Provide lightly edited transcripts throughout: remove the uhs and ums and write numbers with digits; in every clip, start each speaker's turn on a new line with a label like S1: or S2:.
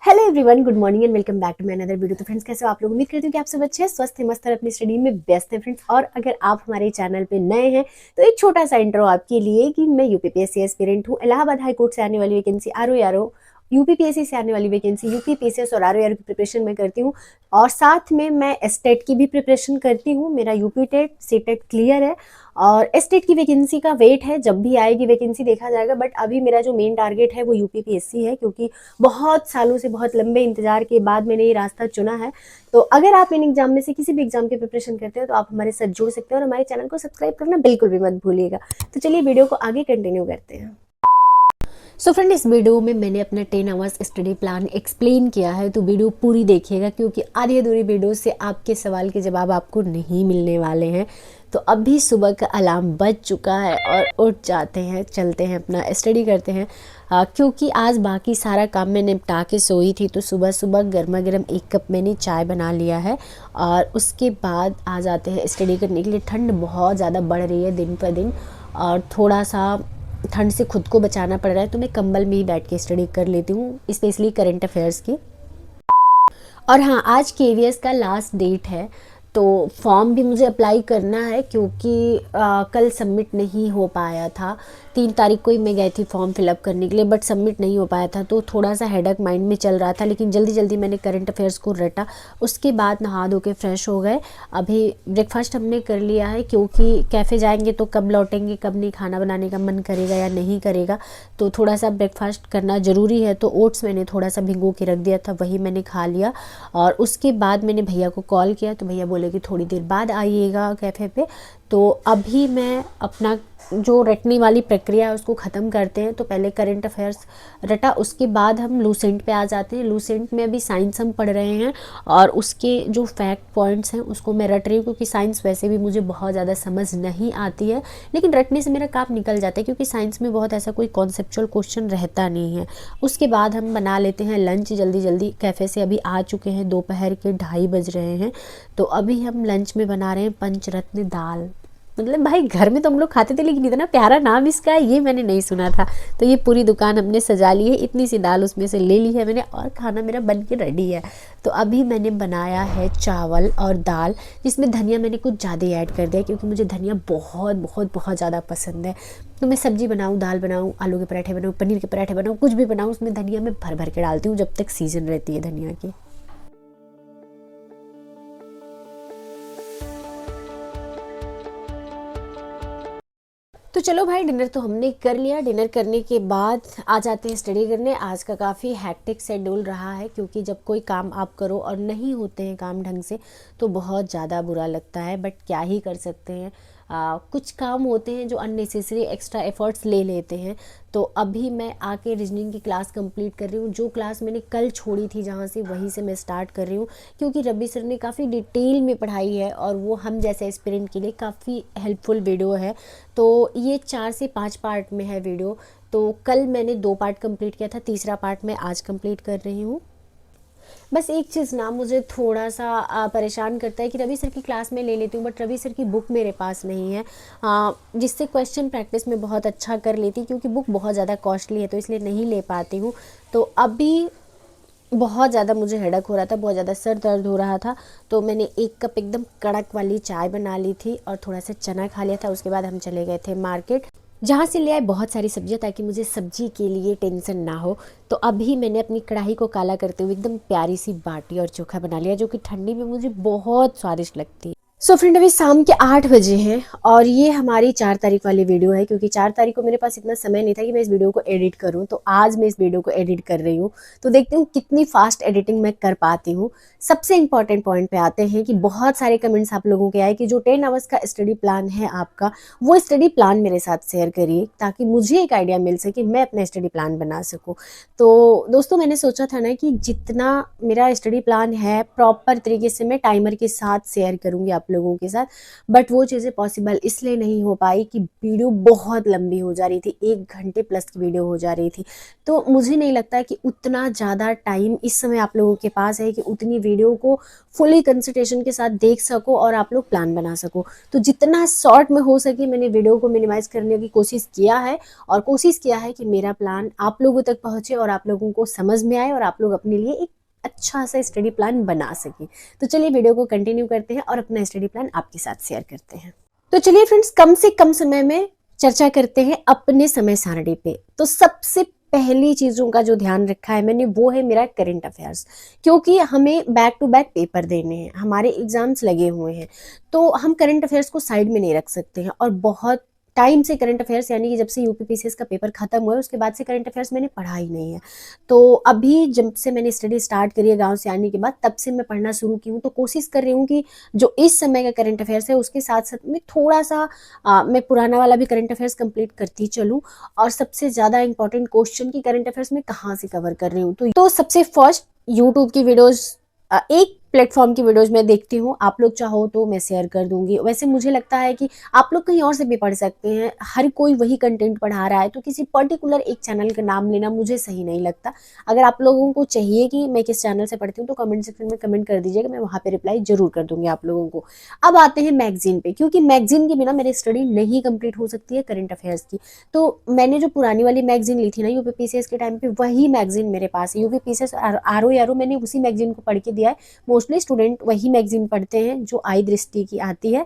S1: Hello everyone, good morning and welcome back to my another video. तो friends, कैसे हो आप लोग? उम्मीद करती हूँ कि आप सब अच्छे हैं, स्वस्थ हैं, मस्त हैं, अपनी स्टडी में व्यस्त हैं फ्रेंड्स। और अगर आप हमारे चैनल पे नए हैं तो एक छोटा सा इंट्रो आपके लिए कि मैं यूपीपीएससी एस्पिरेंट हूँ। इलाहाबाद हाई कोर्ट से आने वाली वैकेंसी आरओ यूपीपीएससी से आने वाली वैकेंसी यूपीपीएससी और आरओ की प्रिपरेशन मैं करती हूँ। और साथ में मैं एसटेट की भी प्रिपरेशन करती हूँ। मेरा यूपी टेट सीटेट क्लियर है और एसटेट की वैकेंसी का वेट है, जब भी आएगी वैकेंसी देखा जाएगा। बट अभी मेरा जो मेन टारगेट है वो यूपीपीएससी है, क्योंकि बहुत सालों से बहुत लंबे इंतजार के बाद मैंने ये रास्ता चुना है। तो अगर आप इन एग्जाम में से किसी भी एग्जाम की प्रिपरेशन करते हो तो आप हमारे साथ जुड़ सकते हैं और हमारे चैनल को सब्सक्राइब करना बिल्कुल भी मत भूलिएगा। तो चलिए वीडियो को आगे कंटिन्यू करते हैं। सो फ्रेंड, इस वीडियो में मैंने अपना 10 आवर्स स्टडी प्लान एक्सप्लेन किया है, तो वीडियो पूरी देखिएगा क्योंकि आधी अधूरी वीडियो से आपके सवाल के जवाब आपको नहीं मिलने वाले हैं। तो अभी सुबह का अलार्म बज चुका है और उठ जाते हैं, चलते हैं, अपना स्टडी करते हैं। क्योंकि आज बाकी सारा काम मैं निपटा के सोई थी, तो सुबह सुबह गर्मा गर्म 1 कप मैंने चाय बना लिया है और उसके बाद आ जाते हैं स्टडी करने के लिए। ठंड बहुत ज़्यादा बढ़ रही है दिन पर दिन और थोड़ा सा ठंड से खुद को बचाना पड़ रहा है, तो मैं कंबल में ही बैठ के स्टडी कर लेती हूँ, स्पेशली करंट अफेयर्स की। और हाँ, आज केवीएस का लास्ट डेट है, तो फॉर्म भी मुझे अप्लाई करना है क्योंकि कल सबमिट नहीं हो पाया था। 3 तारीख को ही मैं गई थी फॉर्म फिलअप करने के लिए, बट सबमिट नहीं हो पाया था, तो थोड़ा सा हेडेक माइंड में चल रहा था। लेकिन जल्दी जल्दी मैंने करंट अफेयर्स को रटा, उसके बाद नहा धो के फ्रेश हो गए। अभी ब्रेकफास्ट हमने कर लिया है क्योंकि कैफ़े जाएंगे तो कब लौटेंगे, कब नहीं, खाना बनाने का मन करेगा या नहीं करेगा, तो थोड़ा सा ब्रेकफास्ट करना ज़रूरी है। तो ओट्स मैंने थोड़ा सा भिगो के रख दिया था, वही मैंने खा लिया। और उसके बाद मैंने भैया को कॉल किया, तो भैया बोले कि थोड़ी देर बाद आइएगा कैफ़े पे। तो अभी मैं अपना जो रटने वाली प्रक्रिया है उसको ख़त्म करते हैं। तो पहले करंट अफेयर्स रटा, उसके बाद हम लूसेंट पे आ जाते हैं। लूसेंट में अभी साइंस हम पढ़ रहे हैं और उसके जो फैक्ट पॉइंट्स हैं उसको मैं रट रही हूँ, क्योंकि साइंस वैसे भी मुझे बहुत ज़्यादा समझ नहीं आती है, लेकिन रटने से मेरा काम निकल जाता है क्योंकि साइंस में बहुत ऐसा कोई कॉन्सेप्चुअल क्वेश्चन रहता नहीं है। उसके बाद हम बना लेते हैं लंच जल्दी जल्दी। कैफ़े से अभी आ चुके हैं, दोपहर के 2:30 बज रहे हैं। तो अभी हम लंच में बना रहे हैं पंचरत्न दाल। मतलब भाई, घर में तो हम लोग खाते थे, लेकिन इतना प्यारा नाम इसका है ये मैंने नहीं सुना था। तो ये पूरी दुकान हमने सजा ली है, इतनी सी दाल उसमें से ले ली है मैंने और खाना मेरा बन के रेडी है। तो अभी मैंने बनाया है चावल और दाल, जिसमें धनिया मैंने कुछ ज़्यादा ऐड कर दिया क्योंकि मुझे धनिया बहुत बहुत बहुत ज़्यादा पसंद है। तो मैं सब्जी बनाऊँ, दाल बनाऊँ, आलू के पराठे बनाऊँ, पनीर के पराठे बनाऊँ, कुछ भी बनाऊँ, उसमें धनिया मैं भर भर के डालती हूँ जब तक सीज़न रहती है धनिया की। तो चलो भाई, डिनर तो हमने कर लिया। डिनर करने के बाद आ जाते हैं स्टडी करने। आज का काफ़ी हैक्टिक शेड्यूल रहा है क्योंकि जब कोई काम आप करो और नहीं होते हैं काम ढंग से तो बहुत ज़्यादा बुरा लगता है, बट क्या ही कर सकते हैं। कुछ काम होते हैं जो अननेसेसरी एक्स्ट्रा एफर्ट्स ले लेते हैं। तो अभी मैं आके रीजनिंग की क्लास कंप्लीट कर रही हूँ। जो क्लास मैंने कल छोड़ी थी जहाँ से, वहीं से मैं स्टार्ट कर रही हूँ क्योंकि रवि सर ने काफ़ी डिटेल में पढ़ाई है और वो हम जैसे एस्पिरेंट के लिए काफ़ी हेल्पफुल वीडियो है। तो ये 4 से 5 पार्ट में है वीडियो। तो कल मैंने 2 पार्ट कंप्लीट किया था, तीसरा पार्ट मैं आज कंप्लीट कर रही हूँ। बस एक चीज़ ना मुझे थोड़ा सा परेशान करता है कि रवि सर की क्लास में ले लेती हूँ, बट रवि सर की बुक मेरे पास नहीं है, जिससे क्वेश्चन प्रैक्टिस में बहुत अच्छा कर लेती, क्योंकि बुक बहुत ज़्यादा कॉस्टली है तो इसलिए नहीं ले पाती हूँ। तो अभी बहुत ज़्यादा मुझे हेडक हो रहा था, बहुत ज़्यादा सर दर्द हो रहा था, तो मैंने 1 कप एकदम कड़क वाली चाय बना ली थी और थोड़ा सा चना खा लिया था। उसके बाद हम चले गए थे मार्केट, जहाँ से ले आए बहुत सारी सब्जियाँ ताकि मुझे सब्जी के लिए टेंशन ना हो। तो अभी मैंने अपनी कढ़ाई को काला करते हुए एकदम प्यारी सी बाटी और चोखा बना लिया, जो कि ठंडी में मुझे बहुत स्वादिष्ट लगती है। सो फ्रेंड, अभी शाम के 8 बजे हैं और ये हमारी 4 तारीख वाली वीडियो है, क्योंकि 4 तारीख को मेरे पास इतना समय नहीं था कि मैं इस वीडियो को एडिट करूं। तो आज मैं इस वीडियो को एडिट कर रही हूं, तो देखती हूँ कितनी फास्ट एडिटिंग मैं कर पाती हूँ। सबसे इंपॉर्टेंट पॉइंट पे आते हैं कि बहुत सारे कमेंट्स आप लोगों के आए कि जो 10 आवर्स का स्टडी प्लान है आपका, वो स्टडी प्लान मेरे साथ शेयर करिए ताकि मुझे एक आइडिया मिल सके, मैं अपना स्टडी प्लान बना सकूँ। तो दोस्तों, मैंने सोचा था ना कि जितना मेरा स्टडी प्लान है प्रॉपर तरीके से मैं टाइमर के साथ शेयर करूँगी आप आप लोगों के साथ, बट वो चीज़ें पॉसिबल इसलिए नहीं हो पाई कि वीडियो बहुत लंबी हो जा रही थी, 1 घंटे प्लस की वीडियो हो जा रही थी। तो मुझे नहीं लगता कि उतना ज़्यादा टाइम इस समय आप लोगों के पास है कि उतनी वीडियो को फुली कंसंट्रेशन के साथ देख सको और आप लोग प्लान बना सको। तो जितना शॉर्ट में हो सके मैंने वीडियो को मिनिमाइज़ करने की कोशिश किया है, और कोशिश किया है कि मेरा प्लान आप लोगों तक पहुँचे और आप लोगों को समझ में आए और आप लोग अपने लिए एक अच्छा सा स्टडी प्लान बना सकें। तो चलिए वीडियो को कंटिन्यू करते हैं और अपना स्टडी प्लान आपके साथ शेयर करते हैं। तो चलिए फ्रेंड्स, कम से कम समय में चर्चा करते हैं अपने समय सारणी पे। तो सबसे पहली चीज़ों का जो ध्यान रखा है मैंने वो है मेरा करंट अफेयर्स, क्योंकि हमें बैक टू बैक पेपर देने हैं, हमारे एग्जाम्स लगे हुए हैं, तो हम करंट अफेयर्स को साइड में नहीं रख सकते हैं। और बहुत टाइम से करंट अफेयर्स, यानी कि जब से यूपीपीसीएस का पेपर खत्म हुआ है उसके बाद से करंट अफेयर्स मैंने पढ़ा ही नहीं है। तो अभी जब से मैंने स्टडी स्टार्ट करी है गाँव से आने के बाद, तब से मैं पढ़ना शुरू की हूँ। तो कोशिश कर रही हूँ कि जो इस समय का करंट अफेयर्स है उसके साथ साथ में थोड़ा सा मैं पुराना वाला भी करंट अफेयर्स कंप्लीट करती चलूँ। और सबसे ज़्यादा इंपॉर्टेंट क्वेश्चन की करंट अफेयर्स में कहाँ से कवर कर रही हूँ, तो सबसे फर्स्ट यूट्यूब की वीडियोज़, एक प्लेटफॉर्म की वीडियोज़ मैं देखती हूँ, आप लोग चाहो तो मैं शेयर कर दूंगी। वैसे मुझे लगता है कि आप लोग कहीं और से भी पढ़ सकते हैं, हर कोई वही कंटेंट पढ़ा रहा है, तो किसी पर्टिकुलर एक चैनल का नाम लेना मुझे सही नहीं लगता। अगर आप लोगों को चाहिए कि मैं किस चैनल से पढ़ती हूँ तो कमेंट सेक्शन में कमेंट कर दीजिएगा, मैं वहाँ पे रिप्लाई जरूर कर दूंगी आप लोगों को। अब आते हैं मैगजीन पे, क्योंकि मैगजीन के बिना मेरी स्टडी नहीं कंप्लीट हो सकती है करंट अफेयर्स की। तो मैंने जो पुरानी वाली मैगजीन ली थी ना यूपीपीसीएस के टाइम पे, वही मैगजीन मेरे पास है। यूपीपीसीएस आरओ मैंने उसी मैगजीन को पढ़ के दिया है। मोस्टली स्टूडेंट वही मैगजीन पढ़ते हैं जो आई दृष्टि की आती है।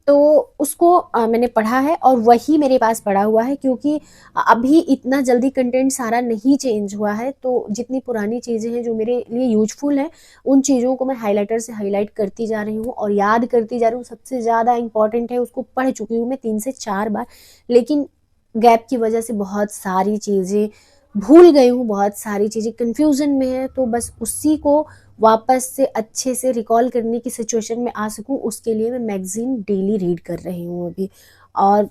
S1: तो उसको मैंने पढ़ा है और वही मेरे पास पढ़ा हुआ है, क्योंकि अभी इतना जल्दी कंटेंट सारा नहीं चेंज हुआ है। तो जितनी पुरानी चीज़ें हैं जो मेरे लिए यूजफुल हैं, उन चीज़ों को मैं हाईलाइटर से हाईलाइट करती जा रही हूँ और याद करती जा रही हूँ। सबसे ज़्यादा इंपॉर्टेंट है, उसको पढ़ चुकी हूँ मैं 3 से 4 बार, लेकिन गैप की वजह से बहुत सारी चीज़ें भूल गई हूँ, बहुत सारी चीज़ें कन्फ्यूज़न में है। तो बस उसी को वापस से अच्छे से रिकॉल करने की सिचुएशन में आ सकूं, उसके लिए मैं मैगज़ीन डेली रीड कर रही हूँ अभी। और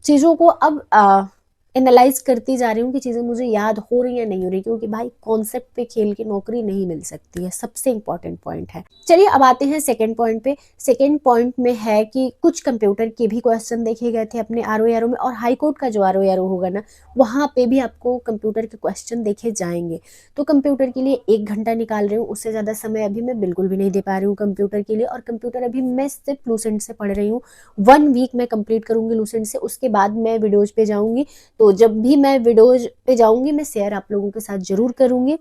S1: चीज़ों को अब एनालाइज करती जा रही हूँ कि चीज़ें मुझे याद हो रही या नहीं हो रही, क्योंकि भाई कॉन्सेप्ट पे खेल के नौकरी नहीं मिल सकती है, सबसे इंपॉर्टेंट पॉइंट है। चलिए अब आते हैं सेकंड पॉइंट पे। सेकंड पॉइंट में है कि कुछ कंप्यूटर के भी क्वेश्चन देखे गए थे अपने आरओ में, और हाई कोर्ट का जो आरओ होगा ना, वहाँ पे भी आपको कंप्यूटर के क्वेश्चन देखे जाएंगे। तो कंप्यूटर के लिए 1 घंटा निकाल रही हूँ, उससे ज़्यादा समय अभी मैं बिल्कुल भी नहीं दे पा रही हूँ कंप्यूटर के लिए। और कंप्यूटर अभी मैं सिर्फ लूसेंट से पढ़ रही हूँ, 1 वीक मैं कंप्लीट करूँगी लूसेंट से, उसके बाद मैं वीडियोज़ पे जाऊँगी। तो जब भी मैं वीडियोज पे जाऊंगी मैं शेयर आप लोगों के साथ जरूर करूंगी।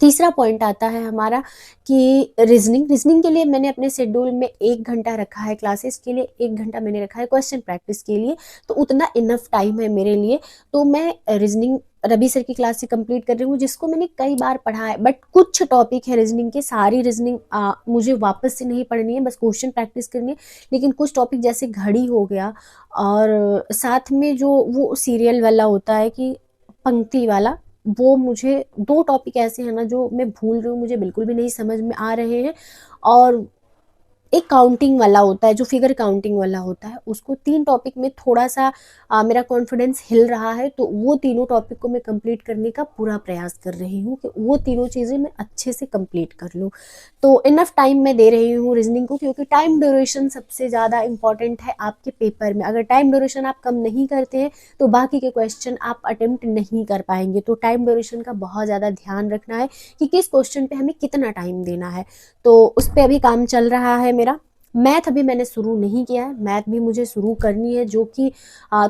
S1: तीसरा पॉइंट आता है हमारा कि रीजनिंग के लिए मैंने अपने शेड्यूल में 1 घंटा रखा है, क्लासेस के लिए 1 घंटा मैंने रखा है, क्वेश्चन प्रैक्टिस के लिए। तो उतना इनफ टाइम है मेरे लिए। तो मैं रीजनिंग रवि सर की क्लास से कंप्लीट कर रही हूँ, जिसको मैंने कई बार पढ़ा है, बट कुछ टॉपिक है रीजनिंग के, सारी रीजनिंग मुझे वापस से नहीं पढ़नी है, बस क्वेश्चन प्रैक्टिस करनी है। लेकिन कुछ टॉपिक जैसे घड़ी हो गया, और साथ में जो वो सीरियल वाला होता है कि पंक्ति वाला, वो मुझे 2 टॉपिक ऐसे हैं ना जो मैं भूल रही हूँ, मुझे बिल्कुल भी नहीं समझ में आ रहे हैं। और एक काउंटिंग वाला होता है, जो फिगर काउंटिंग वाला होता है, उसको 3 टॉपिक में थोड़ा सा मेरा कॉन्फिडेंस हिल रहा है। तो वो तीनों टॉपिक को मैं कंप्लीट करने का पूरा प्रयास कर रही हूँ कि वो तीनों चीज़ें मैं अच्छे से कंप्लीट कर लूँ। तो इनफ टाइम मैं दे रही हूँ रीजनिंग को, क्योंकि टाइम ड्यूरेशन सबसे ज़्यादा इंपॉर्टेंट है आपके पेपर में। अगर टाइम ड्यूरेशन आप कम नहीं करते हैं तो बाकी के क्वेश्चन आप अटेम्प्ट नहीं कर पाएंगे। तो टाइम ड्यूरेशन का बहुत ज़्यादा ध्यान रखना है कि किस क्वेश्चन पे हमें कितना टाइम देना है। तो उस पर अभी काम चल रहा है मेरा। मैथ अभी मैंने शुरू नहीं किया है, मैथ भी मुझे शुरू करनी है, जो कि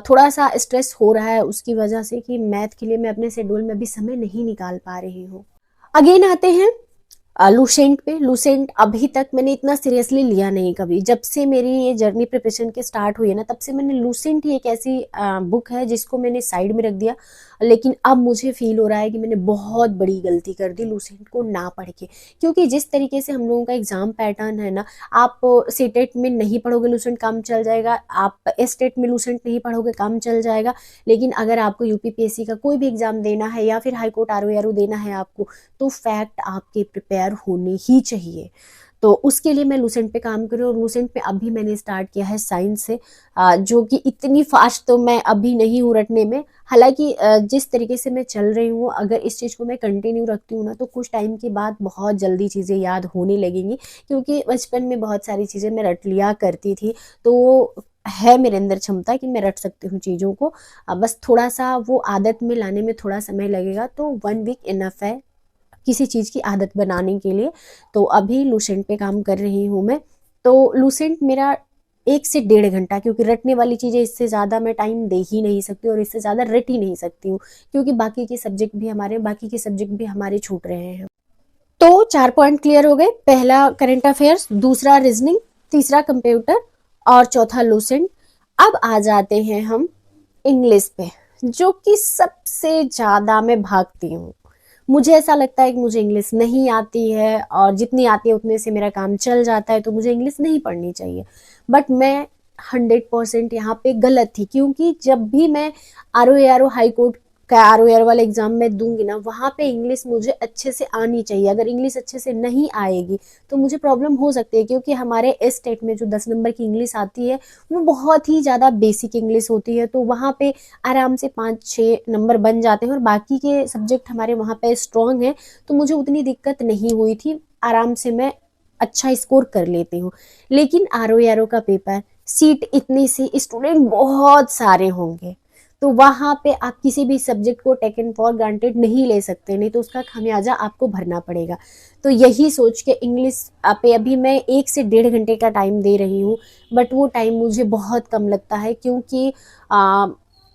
S1: थोड़ा सा स्ट्रेस हो रहा है उसकी वजह से कि मैथ के लिए मैं अपने शेड्यूल में अभी समय नहीं निकाल पा रही हूँ। अगेन आते हैं लूसेंट पे। लूसेंट अभी तक मैंने इतना सीरियसली लिया नहीं कभी। जब से मेरी ये जर्नी प्रिपरेशन के स्टार्ट हुई है ना, तब से मैंने लूसेंट ही एक ऐसी बुक है जिसको मैंने साइड में रख दिया। लेकिन अब मुझे फील हो रहा है कि मैंने बहुत बड़ी गलती कर दी लूसेंट को ना पढ़ के, क्योंकि जिस तरीके से हम लोगों का एग्जाम पैटर्न है ना, आप सीटेट में नहीं पढ़ोगे लूसेंट काम चल जाएगा, आप एस्टेट में लूसेंट नहीं पढ़ोगे काम चल जाएगा। लेकिन अगर आपको यूपीपीएससी का कोई भी एग्जाम देना है या फिर हाईकोर्ट आरओ देना है आपको, तो फैक्ट आपके प्रिपेयर होने ही चाहिए। तो उसके लिए मैं लूसेंट पे काम कर रही हूँ। और लूसेंट पे अभी मैंने स्टार्ट किया है साइंस से, जो कि इतनी फास्ट तो मैं अभी नहीं हूँ रटने में। हालांकि जिस तरीके से मैं चल रही हूँ, अगर इस चीज़ को मैं कंटिन्यू रखती हूँ ना, तो कुछ टाइम के बाद बहुत जल्दी चीज़ें याद होने लगेंगी। क्योंकि बचपन में बहुत सारी चीज़ें मैं रट लिया करती थी, तो वो है मेरे अंदर क्षमता कि मैं रट सकती हूँ चीज़ों को। बस थोड़ा सा वो आदत में लाने में थोड़ा समय लगेगा, तो 1 वीक इनफ है किसी चीज़ की आदत बनाने के लिए। तो अभी लूसेंट पे काम कर रही हूँ मैं। तो लूसेंट मेरा 1 से 1.5 घंटा, क्योंकि रटने वाली चीज़ें इससे ज़्यादा मैं टाइम दे ही नहीं सकती और इससे ज़्यादा रट ही नहीं सकती हूँ, क्योंकि बाकी के सब्जेक्ट भी हमारे छूट रहे हैं। तो 4 पॉइंट क्लियर हो गए। पहला करंट अफेयर्स, दूसरा रीजनिंग, तीसरा कंप्यूटर और चौथा लूसेंट। अब आ जाते हैं हम इंग्लिश पे, जो कि सबसे ज़्यादा मैं भागती हूँ। मुझे ऐसा लगता है कि मुझे इंग्लिश नहीं आती है, और जितनी आती है उतने से मेरा काम चल जाता है, तो मुझे इंग्लिश नहीं पढ़नी चाहिए। बट मैं 100% यहाँ पे गलत थी, क्योंकि जब भी मैं RO हाई कोर्ट का RO वाला एग्जाम में दूंगी ना, वहाँ पे इंग्लिश मुझे अच्छे से आनी चाहिए। अगर इंग्लिश अच्छे से नहीं आएगी तो मुझे प्रॉब्लम हो सकती है, क्योंकि हमारे इस स्टेट में जो 10 नंबर की इंग्लिश आती है वो बहुत ही ज़्यादा बेसिक इंग्लिश होती है। तो वहाँ पे आराम से 5-6 नंबर बन जाते हैं, और बाकी के सब्जेक्ट हमारे वहाँ पे स्ट्रॉन्ग हैं, तो मुझे उतनी दिक्कत नहीं हुई थी। आराम से मैं अच्छा स्कोर कर लेती हूँ। लेकिन RO का पेपर, सीट इतनी सी, स्टूडेंट बहुत सारे होंगे, तो वहाँ पे आप किसी भी सब्जेक्ट को टेकन फॉर ग्रांटेड नहीं ले सकते, नहीं तो उसका खामियाजा आपको भरना पड़ेगा। तो यही सोच के इंग्लिश पे अभी मैं 1 से 1.5 घंटे का टाइम दे रही हूँ। बट वो टाइम मुझे बहुत कम लगता है, क्योंकि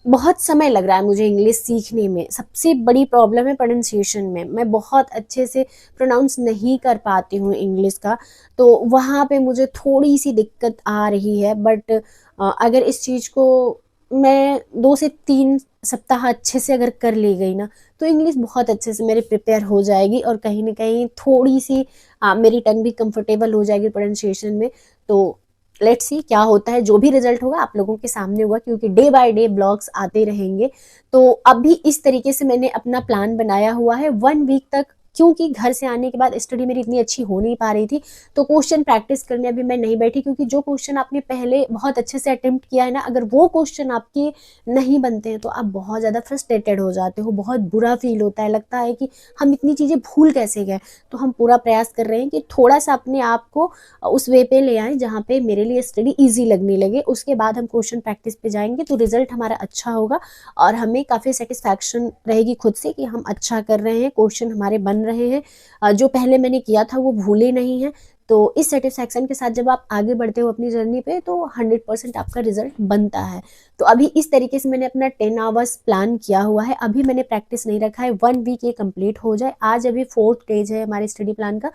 S1: बहुत समय लग रहा है मुझे इंग्लिश सीखने में। सबसे बड़ी प्रॉब्लम है प्रोनाउंसिएशन में, मैं बहुत अच्छे से प्रोनाउंस नहीं कर पाती हूँ इंग्लिश का, तो वहाँ पे मुझे थोड़ी सी दिक्कत आ रही है। बट अगर इस चीज़ को मैं 2 से 3 सप्ताह अच्छे से अगर कर ली गई ना, तो इंग्लिश बहुत अच्छे से मेरे प्रिपेयर हो जाएगी, और कहीं ना कहीं थोड़ी सी मेरी टंग भी कंफर्टेबल हो जाएगी प्रोनाउंसिएशन में। तो लेट्स सी क्या होता है, जो भी रिजल्ट होगा आप लोगों के सामने होगा, क्योंकि डे बाय डे ब्लॉग्स आते रहेंगे। तो अभी इस तरीके से मैंने अपना प्लान बनाया हुआ है 1 वीक तक, क्योंकि घर से आने के बाद स्टडी मेरी इतनी अच्छी हो नहीं पा रही थी। तो क्वेश्चन प्रैक्टिस करने अभी मैं नहीं बैठी, क्योंकि जो क्वेश्चन आपने पहले बहुत अच्छे से अटेम्प्ट किया है ना, अगर वो क्वेश्चन आपके नहीं बनते हैं तो आप बहुत ज़्यादा फ्रस्ट्रेटेड हो जाते हो, बहुत बुरा फील होता है, लगता है कि हम इतनी चीज़ें भूल कैसे गए। तो हम पूरा प्रयास कर रहे हैं कि थोड़ा सा अपने आप को उस वे पे ले आएँ जहाँ पे मेरे लिए स्टडी ईजी लगने लगे। उसके बाद हम क्वेश्चन प्रैक्टिस पे जाएंगे, तो रिजल्ट हमारा अच्छा होगा, और हमें काफ़ी सेटिस्फैक्शन रहेगी खुद से कि हम अच्छा कर रहे हैं, क्वेश्चन हमारे बन रहे हैं, जो पहले मैंने किया था वो भूले नहीं हैं। तो इस सेटिस्फैक्शन के साथ जब आप आगे बढ़ते हो अपनी जर्नी पे, तो 100% आपका रिजल्ट बनता है। तो अभी इस तरीके से मैंने अपना 10 आवर्स प्लान किया हुआ है। अभी मैंने प्रैक्टिस नहीं रखा है, 1 वीक ये कंप्लीट हो जाए। आज अभी 4th डेज है हमारे स्टडी प्लान का,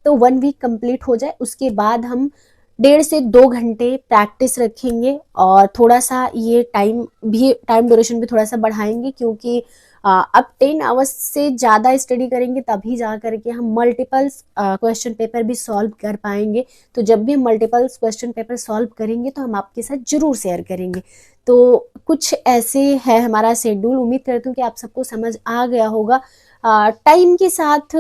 S1: तो 1 वीक कंप्लीट हो जाए, उसके बाद हम 1.5 से 2 घंटे प्रैक्टिस रखेंगे, और थोड़ा सा ये टाइम ड्यूरेशन भी थोड़ा सा बढ़ाएंगे, क्योंकि अब 10 आवर्स से ज़्यादा स्टडी करेंगे तभी जा करके हम मल्टीपल्स क्वेश्चन पेपर भी सॉल्व कर पाएंगे। तो जब भी हम मल्टीपल्स क्वेश्चन पेपर सॉल्व करेंगे तो हम आपके साथ ज़रूर शेयर करेंगे। तो कुछ ऐसे है हमारा शेड्यूल। उम्मीद करती हूँ कि आप सबको समझ आ गया होगा। टाइम के साथ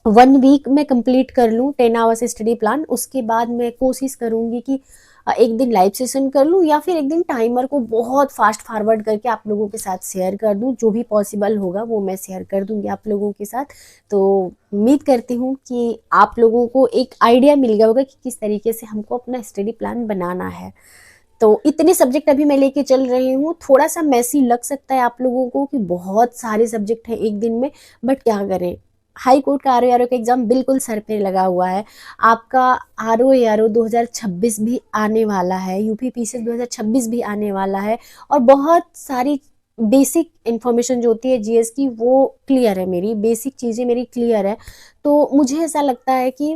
S1: 1 वीक में कंप्लीट कर लूँ 10 आवर्स स्टडी प्लान। उसके बाद मैं कोशिश करूँगी कि एक दिन लाइव सेशन कर लूँ, या फिर एक दिन टाइमर को बहुत फास्ट फॉरवर्ड करके आप लोगों के साथ शेयर कर दूँ। जो भी पॉसिबल होगा वो मैं शेयर कर दूँगी आप लोगों के साथ। तो उम्मीद करती हूँ कि आप लोगों को एक आइडिया मिल गया होगा कि किस तरीके से हमको अपना स्टडी प्लान बनाना है। तो इतने सब्जेक्ट अभी मैं लेके चल रही हूँ। थोड़ा सा मैसी लग सकता है आप लोगों को कि बहुत सारे सब्जेक्ट हैं एक दिन में, बट क्या करें, हाई कोर्ट का RO का एग्जाम बिल्कुल सर पे लगा हुआ है। आपका RO 2026 भी आने वाला है, UP PCS 2026 भी आने वाला है, और बहुत सारी बेसिक इन्फॉर्मेशन जो होती है GS की वो क्लियर है, मेरी बेसिक चीज़ें मेरी क्लियर है। तो मुझे ऐसा लगता है कि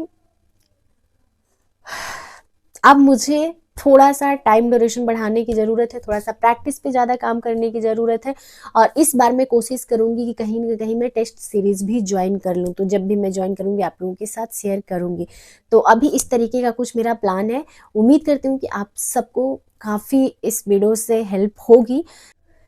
S1: अब मुझे थोड़ा सा टाइम ड्यूरेशन बढ़ाने की ज़रूरत है, थोड़ा सा प्रैक्टिस पे ज़्यादा काम करने की ज़रूरत है, और इस बार मैं कोशिश करूँगी कि कहीं ना कहीं मैं टेस्ट सीरीज़ भी ज्वाइन कर लूँ। तो जब भी मैं ज्वाइन करूँगी आप लोगों के साथ शेयर करूँगी। तो अभी इस तरीके का कुछ मेरा प्लान है। उम्मीद करती हूँ कि आप सबको काफ़ी इस वीडियो से हेल्प होगी।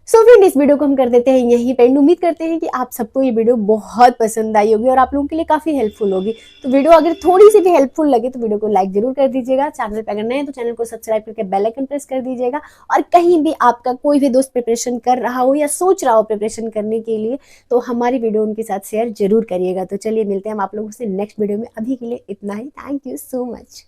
S1: सो फ्रेंड, इस वीडियो को हम कर देते हैं यहीं पे एंड। उम्मीद करते हैं कि आप सबको ये वीडियो बहुत पसंद आई होगी और आप लोगों के लिए काफी हेल्पफुल होगी। तो वीडियो अगर थोड़ी सी भी हेल्पफुल लगे तो वीडियो को लाइक जरूर कर दीजिएगा। चैनल पे अगर नए हैं तो चैनल को सब्सक्राइब करके बेल आइकन प्रेस कर दीजिएगा। और कहीं भी आपका कोई भी दोस्त प्रिपरेशन कर रहा हो या सोच रहा हो प्रिपरेशन करने के लिए, तो हमारी वीडियो उनके साथ शेयर जरूर करिएगा। तो चलिए मिलते हैं हम आप लोगों से नेक्स्ट वीडियो में। अभी के लिए इतना ही। Thank you so much.